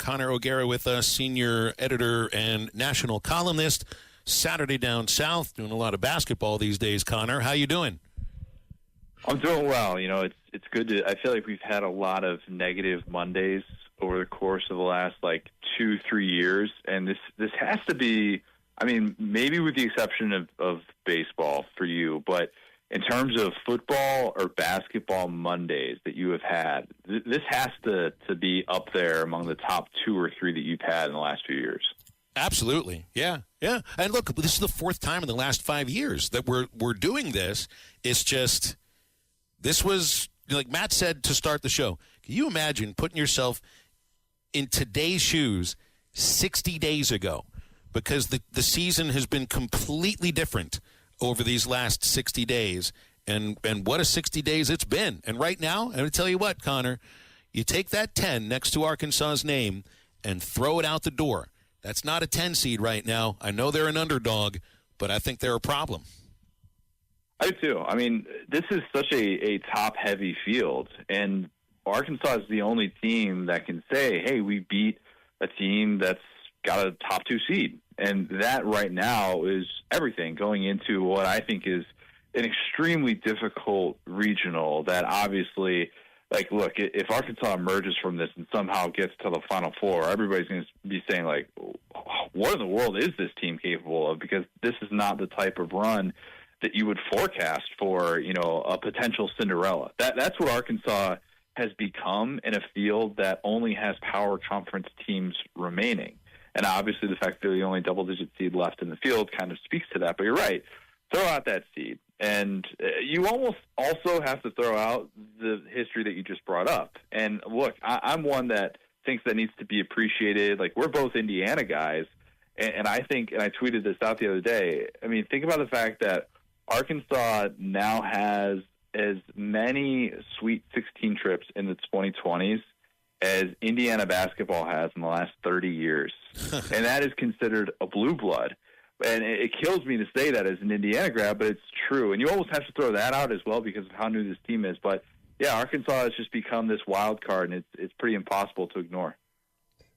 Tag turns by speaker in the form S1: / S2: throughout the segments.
S1: Connor O'Gara with us, senior editor and national columnist. Saturday Down South, doing a lot of basketball these days. Connor, how you doing?
S2: I'm doing well. You know, it's good to. I feel like we've had a lot of negative Mondays over the course of the last 2-3 years, and this has to be. I mean, maybe with the exception of baseball for you, but in terms of football or basketball Mondays that you have had, this has to be up there among the top 2 or 3 that you've had in the last few years.
S1: Absolutely, yeah. And look, this is the 4th time in the last 5 years that we're doing this. It's just this was like Matt said to start the show. Can you imagine putting yourself in today's shoes 60 days ago? Because the season has been completely different over these last 60 days. And what a 60 days it's been. And right now, I'm going to tell you what, Connor, you take that 10 next to Arkansas's name and throw it out the door. That's not a 10 seed right now. I know they're an underdog, but I think they're a problem.
S2: I do too. I mean, this is such a top-heavy field, and Arkansas is the only team that can say, hey, we beat a team that's got a top 2 seed. And that right now is everything going into what I think is an extremely difficult regional that obviously, look, if Arkansas emerges from this and somehow gets to the Final Four, everybody's going to be saying, what in the world is this team capable of? Because this is not the type of run that you would forecast for, a potential Cinderella. That's what Arkansas has become in a field that only has power conference teams remaining. And obviously the fact they're the only double-digit seed left in the field kind of speaks to that. But you're right. Throw out that seed. And you almost also have to throw out the history that you just brought up. And look, I'm one that thinks that needs to be appreciated. We're both Indiana guys. And I think, and I tweeted this out the other day, I mean, think about the fact that Arkansas now has as many Sweet 16 trips in the 2020s as Indiana basketball has in the last 30 years. And that is considered a blue blood. And it kills me to say that as an Indiana grad, but it's true. And you almost have to throw that out as well because of how new this team is. But, yeah, Arkansas has just become this wild card, and it's pretty impossible to ignore.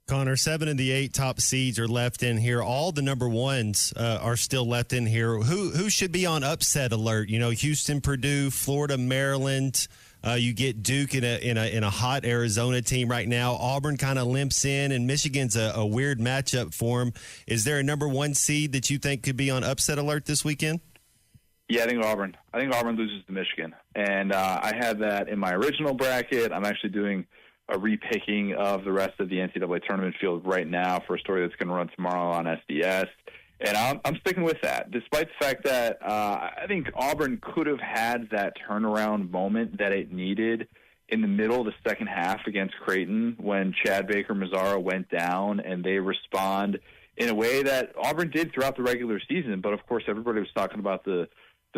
S3: Connor, 7 of the 8 top seeds are left in here. All the number ones are still left in here. Who should be on upset alert? Houston, Purdue, Florida, Maryland. You get Duke in a hot Arizona team right now. Auburn kind of limps in, and Michigan's a weird matchup for them. Is there a number 1 seed that you think could be on upset alert this weekend?
S2: Yeah, I think Auburn. I think Auburn loses to Michigan. And I had that in my original bracket. I'm actually doing a repicking of the rest of the NCAA tournament field right now for a story that's going to run tomorrow on SDS. And I'm sticking with that, despite the fact that I think Auburn could have had that turnaround moment that it needed in the middle of the second half against Creighton when Chad Baker-Mazara went down, and they respond in a way that Auburn did throughout the regular season. But, of course, everybody was talking about the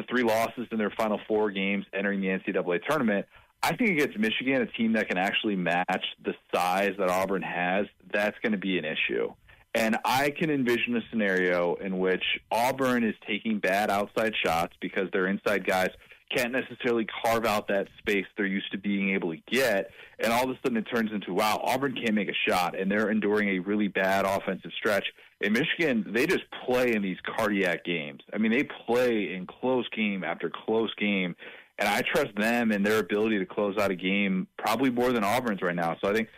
S2: 3 losses in their final 4 games entering the NCAA tournament. I think against Michigan, a team that can actually match the size that Auburn has, that's going to be an issue. And I can envision a scenario in which Auburn is taking bad outside shots because their inside guys can't necessarily carve out that space they're used to being able to get. And all of a sudden it turns into, wow, Auburn can't make a shot, and they're enduring a really bad offensive stretch. In Michigan, they just play in these cardiac games. I mean, they play in close game after close game. And I trust them and their ability to close out a game probably more than Auburn's right now. So I think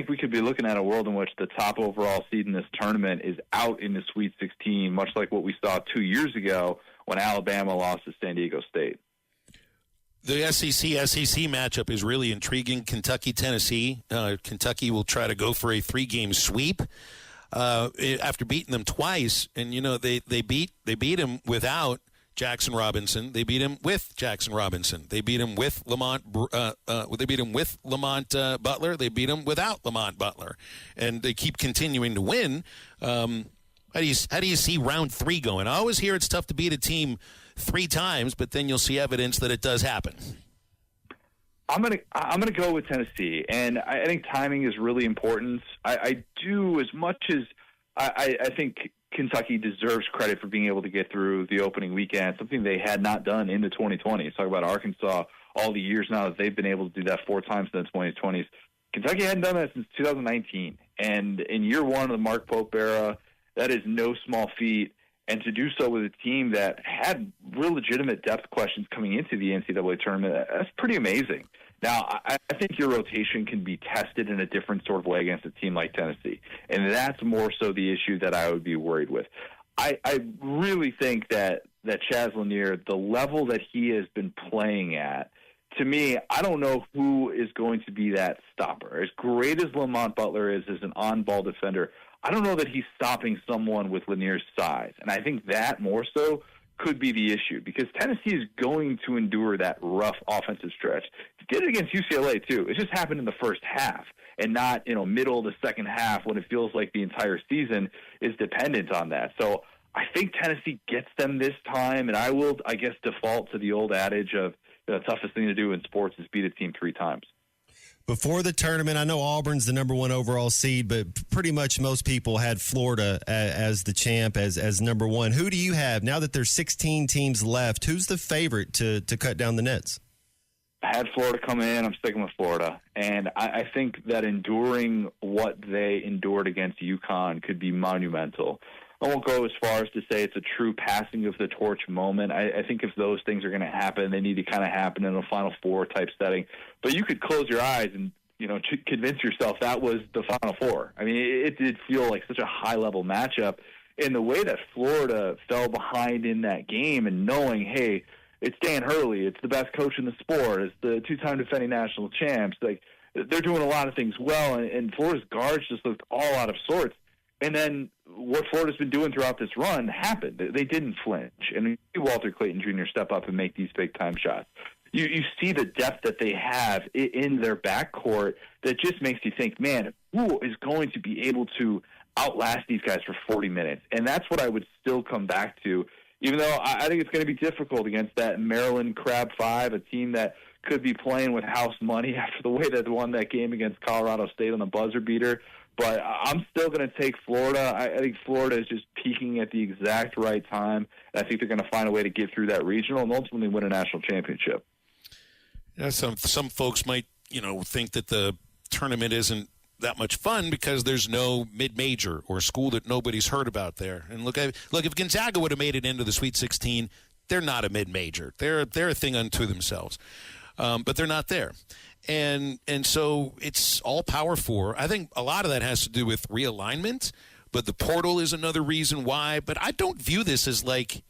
S2: we could be looking at a world in which the top overall seed in this tournament is out in the Sweet 16, much like what we saw 2 years ago when Alabama lost to San Diego State.
S1: The SEC matchup is really intriguing. Kentucky-Tennessee. Kentucky will try to go for a 3-game sweep after beating them twice. And, they beat them without Jackson Robinson. They beat him with Jackson Robinson. They beat him with Lamont. They beat him with Lamont Butler. They beat him without Lamont Butler, and they keep continuing to win. How do you see round 3 going? I always hear it's tough to beat a team 3 times, but then you'll see evidence that it does happen.
S2: I'm gonna go with Tennessee, and I think timing is really important. I do, as much as I think Kentucky deserves credit for being able to get through the opening weekend, something they had not done in the 2020s. Talk about Arkansas, all the years now that they've been able to do that 4 times in the 2020s. Kentucky hadn't done that since 2019. And in year one of the Mark Pope era, that is no small feat. And to do so with a team that had real legitimate depth questions coming into the NCAA tournament, that's pretty amazing. Now, I think your rotation can be tested in a different sort of way against a team like Tennessee. And that's more so the issue that I would be worried with. I really think that Chaz Lanier, the level that he has been playing at, to me, I don't know who is going to be that stopper. As great as Lamont Butler is as an on-ball defender, I don't know that he's stopping someone with Lanier's size. And I think that more so could be the issue because Tennessee is going to endure that rough offensive stretch. They did it against UCLA, too. It just happened in the first half and not, middle of the second half when it feels like the entire season is dependent on that. So I think Tennessee gets them this time, and I will, I guess, default to the old adage of the toughest thing to do in sports is beat a team 3 times.
S3: Before the tournament, I know Auburn's the number 1 overall seed, but pretty much most people had Florida as the champ, as number 1. Who do you have now that there's 16 teams left? Who's the favorite to cut down the nets?
S2: I had Florida come in. I'm sticking with Florida. And I think that enduring what they endured against UConn could be monumental. I won't go as far as to say it's a true passing of the torch moment. I think if those things are going to happen, they need to kind of happen in a Final Four type setting. But you could close your eyes and, convince yourself that was the Final Four. I mean, it did feel like such a high-level matchup. And the way that Florida fell behind in that game and knowing, hey, it's Dan Hurley, it's the best coach in the sport, it's the 2-time defending national champs. Like, they're doing a lot of things well, and Florida's guards just looked all out of sorts. And then what Florida's been doing throughout this run happened. They didn't flinch. And you see Walter Clayton Jr. step up and make these big-time shots. You see the depth that they have in their backcourt that just makes you think, man, who is going to be able to outlast these guys for 40 minutes? And that's what I would still come back to, even though I think it's going to be difficult against that Maryland Crab Five, a team that could be playing with house money after the way that they won that game against Colorado State on the buzzer beater. But I'm still going to take Florida. I think Florida is just peaking at the exact right time. And I think they're going to find a way to get through that regional and ultimately win a national championship.
S1: Yeah, some folks might, think that the tournament isn't that much fun because there's no mid-major or school that nobody's heard about there. And look, if Gonzaga would have made it into the Sweet 16, they're not a mid-major. They're a thing unto themselves. But they're not there. And so it's all Power 4. I think a lot of that has to do with realignment, but the portal is another reason why. But I don't view this as like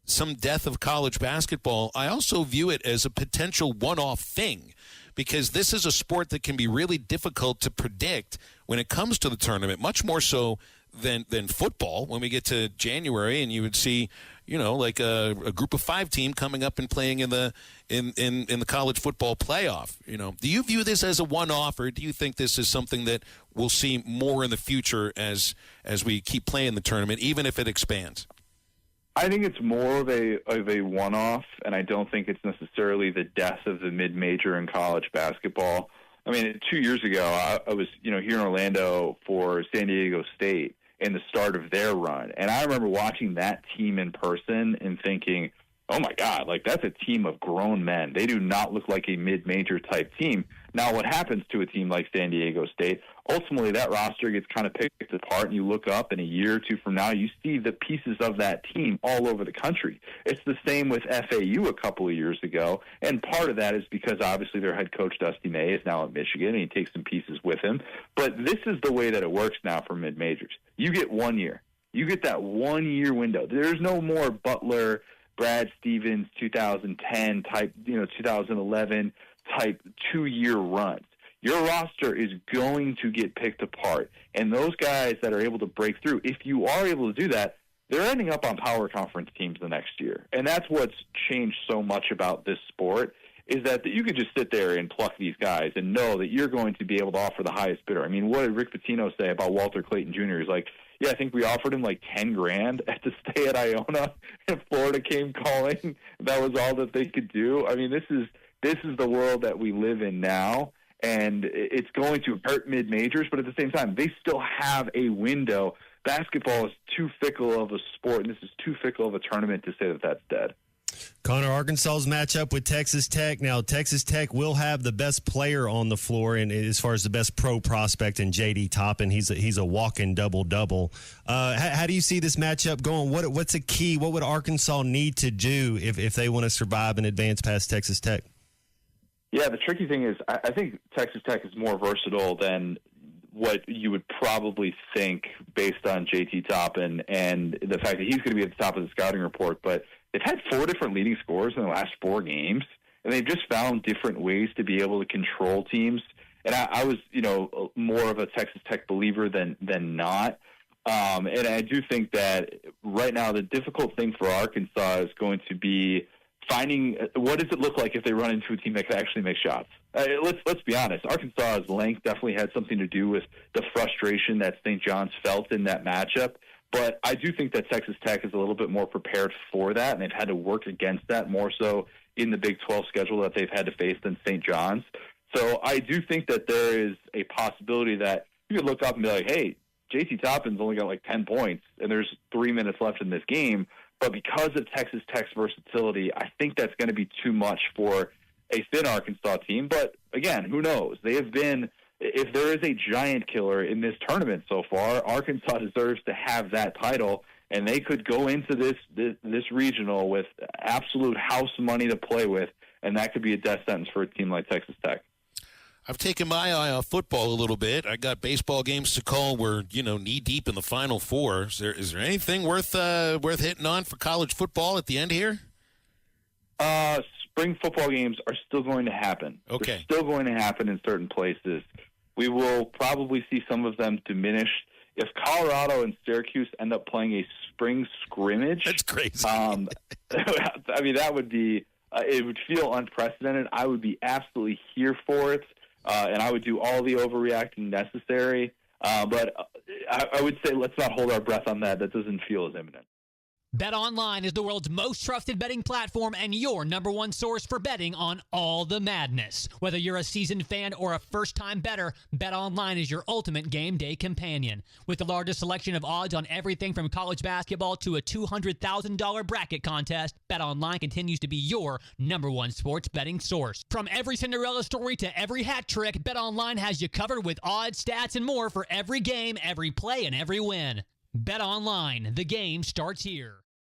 S1: some death of college basketball. I also view it as a potential one-off thing because this is a sport that can be really difficult to predict when it comes to the tournament, much more so than football when we get to January and you would see like a group of 5 team coming up and playing in the college football playoff. Do you view this as a one-off, or do you think this is something that we'll see more in the future as we keep playing the tournament, even if it expands?
S2: I think it's more of a one-off, and I don't think it's necessarily the death of the mid-major in college basketball. I mean, 2 years ago, I was here in Orlando for San Diego State in the start of their run. And I remember watching that team in person and thinking, oh, my God, like that's a team of grown men. They do not look like a mid-major type team. Now, what happens to a team like San Diego State, ultimately that roster gets kind of picked apart, and you look up in a year or two from now, you see the pieces of that team all over the country. It's the same with FAU a couple of years ago, and part of that is because obviously their head coach, Dusty May, is now at Michigan, and he takes some pieces with him. But this is the way that it works now for mid-majors. You get 1 year. You get that 1 year window. There's no more Butler, Brad Stevens, 2010 type, 2011 type 2 year runs. Your roster is going to get picked apart. And those guys that are able to break through, if you are able to do that, they're ending up on power conference teams the next year. And that's what's changed so much about this sport, is that you could just sit there and pluck these guys and know that you're going to be able to offer the highest bidder. I mean, what did Rick Pitino say about Walter Clayton Jr.? He's like, yeah, I think we offered him like $10,000 to stay at Iona, and Florida came calling. That was all that they could do. I mean, this is the world that we live in now, and it's going to hurt mid-majors, but at the same time, they still have a window. Basketball is too fickle of a sport, and this is too fickle of a tournament to say that that's dead.
S3: Connor, Arkansas's matchup with Texas Tech. Now, Texas Tech will have the best player on the floor, and as far as the best pro prospect in J.D. Toppin, he's a walking double-double. How do you see this matchup going? What's a key? What would Arkansas need to do if they want to survive and advance past Texas Tech?
S2: Yeah, the tricky thing is I think Texas Tech is more versatile than what you would probably think based on J.T. Toppin and the fact that he's going to be at the top of the scouting report. But they've had 4 different leading scorers in the last 4 games, and they've just found different ways to be able to control teams. And I was, more of a Texas Tech believer than not. And I do think that right now the difficult thing for Arkansas is going to be finding what does it look like if they run into a team that can actually make shots. Let's be honest. Arkansas's length definitely had something to do with the frustration that St. John's felt in that matchup. But I do think that Texas Tech is a little bit more prepared for that, and they've had to work against that more so in the Big 12 schedule that they've had to face than St. John's. So I do think that there is a possibility that you could look up and be like, hey, J.T. Toppin's only got like 10 points, and there's 3 minutes left in this game. But because of Texas Tech's versatility, I think that's going to be too much for a thin Arkansas team. But again, who knows? They have been, if there is a giant killer in this tournament so far, Arkansas deserves to have that title, and they could go into this regional with absolute house money to play with, and that could be a death sentence for a team like Texas Tech.
S1: I've taken my eye off football a little bit. I got baseball games to call. We're knee deep in the Final Four. Is there anything worth hitting on for college football at the end here?
S2: Spring football games are still going to happen.
S1: Okay,
S2: they're still going to happen in certain places. We will probably see some of them diminish if Colorado and Syracuse end up playing a spring scrimmage.
S1: That's crazy.
S2: I mean, that would be. It would feel unprecedented. I would be absolutely here for it. And I would do all the overreacting necessary. But I would say let's not hold our breath on that. That doesn't feel as imminent.
S4: BetOnline is the world's most trusted betting platform and your number one source for betting on all the madness. Whether you're a seasoned fan or a first-time bettor, BetOnline is your ultimate game day companion. With the largest selection of odds on everything from college basketball to a $200,000 bracket contest, BetOnline continues to be your number one sports betting source. From every Cinderella story to every hat trick, BetOnline has you covered with odds, stats, and more for every game, every play, and every win. BetOnline, the game starts here.